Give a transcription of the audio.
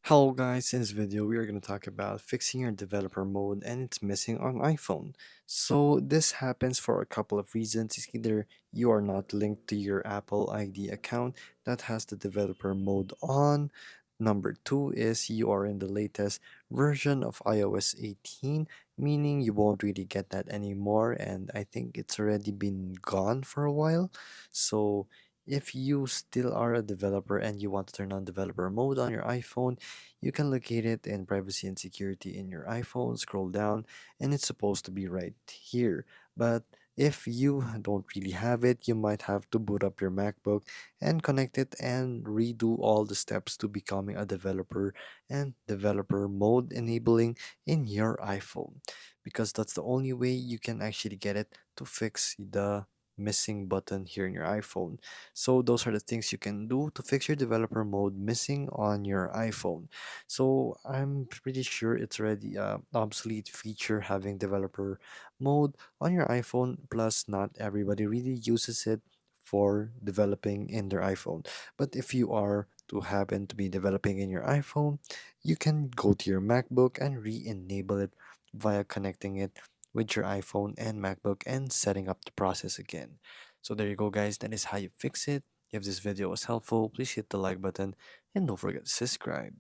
Hello guys, in this video we are going to talk about fixing your developer mode and it's missing on iPhone. So this happens for a couple of reasons. It's either you are not linked to your Apple ID account that has the developer mode on. Number two is you are in the latest version of iOS 18, meaning you won't really get that anymore, and I think it's already been gone for a while. So if you still are a developer and you want to turn on developer mode on your iPhone, you can locate it in privacy and security in your iPhone, scroll down, and it's supposed to be right here. But if you don't really have it, you might have to boot up your MacBook and connect it and redo all the steps to becoming a developer and developer mode enabling in your iPhone, because that's the only way you can actually get it to fix the missing button here in your iPhone. So those are the things you can do to fix your developer mode missing on your iPhone. So I'm pretty sure it's already a obsolete feature having developer mode on your iPhone. Plus, not everybody really uses it for developing in their iPhone. But if you are to happen to be developing in your iPhone, you can go to your MacBook and re-enable it via connecting it with your iPhone and MacBook and setting up the process again. So there you go guys, that is how you fix it. If this video was helpful, please hit the like button and don't forget to subscribe.